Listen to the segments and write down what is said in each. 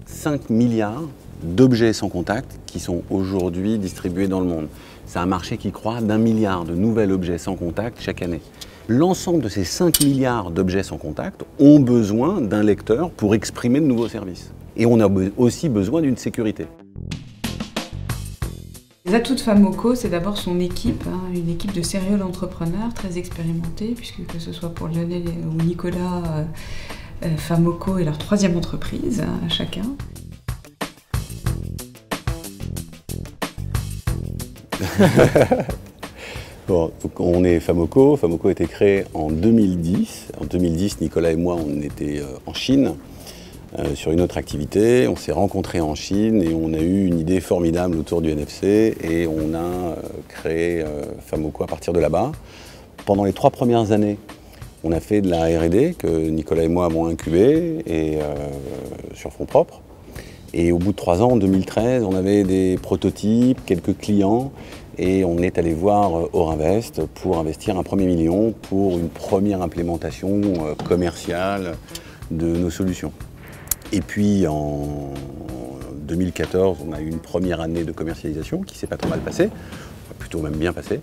5 milliards d'objets sans contact qui sont aujourd'hui distribués dans le monde. C'est un marché qui croît d'1 milliard de nouveaux objets sans contact chaque année. L'ensemble de ces 5 milliards d'objets sans contact ont besoin d'un lecteur pour exprimer de nouveaux services. Et on a aussi besoin d'une sécurité. Les atouts de Famoco, c'est d'abord son équipe, une équipe de sérieux entrepreneurs très expérimentés, puisque que ce soit pour Lionel ou Nicolas, Famoco est leur 3e entreprise, chacun. Bon, donc on est Famoco. Famoco a été créé en 2010. En 2010, Nicolas et moi, on était en Chine sur une autre activité. On s'est rencontrés en Chine et on a eu une idée formidable autour du NFC et on a créé Famoco à partir de là-bas. Pendant les 3 premières années, on a fait de la R&D que Nicolas et moi avons incubé et, sur fonds propres. Et au bout de 3 ans, en 2013, on avait des prototypes, quelques clients et on est allé voir Orinvest pour investir un premier million pour une première implémentation commerciale de nos solutions. Et puis en 2014, on a eu une première année de commercialisation qui s'est pas trop mal passée, plutôt même bien passée,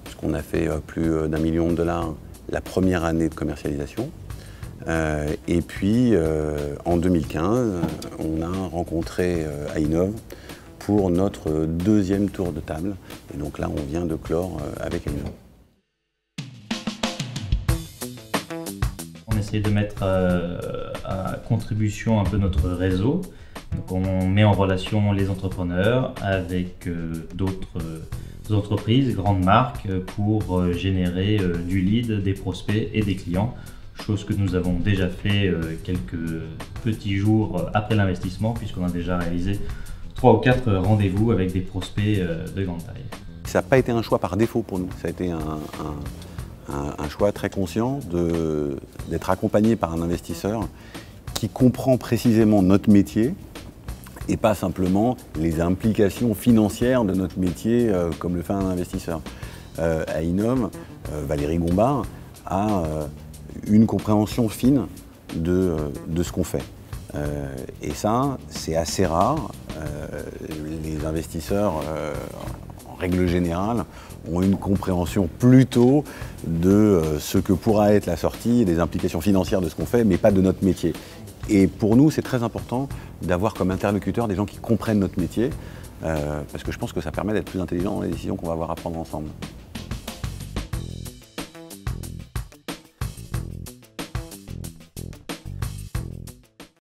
puisqu'on a fait plus d'1 million de dollars la première année de commercialisation. Et puis en 2015, on a rencontré Ainov pour notre 2e tour de table. Et donc là, on vient de clore avec Ainov. On essaie de mettre à contribution un peu notre réseau. Donc on met en relation les entrepreneurs avec d'autres entreprises, grandes marques, pour générer du lead, des prospects et des clients. Chose que nous avons déjà fait quelques petits jours après l'investissement, puisqu'on a déjà réalisé 3 ou 4 rendez-vous avec des prospects de grande taille. Ça n'a pas été un choix par défaut pour nous, ça a été un choix très conscient d'être accompagné par un investisseur qui comprend précisément notre métier et pas simplement les implications financières de notre métier comme le fait un investisseur. À Ainov, Valérie Gombard a une compréhension fine de ce qu'on fait. Et ça, c'est assez rare. Les investisseurs, en règle générale, ont une compréhension plutôt de ce que pourra être la sortie et des implications financières de ce qu'on fait, mais pas de notre métier. Et pour nous, c'est très important d'avoir comme interlocuteur des gens qui comprennent notre métier, parce que je pense que ça permet d'être plus intelligent dans les décisions qu'on va avoir à prendre ensemble.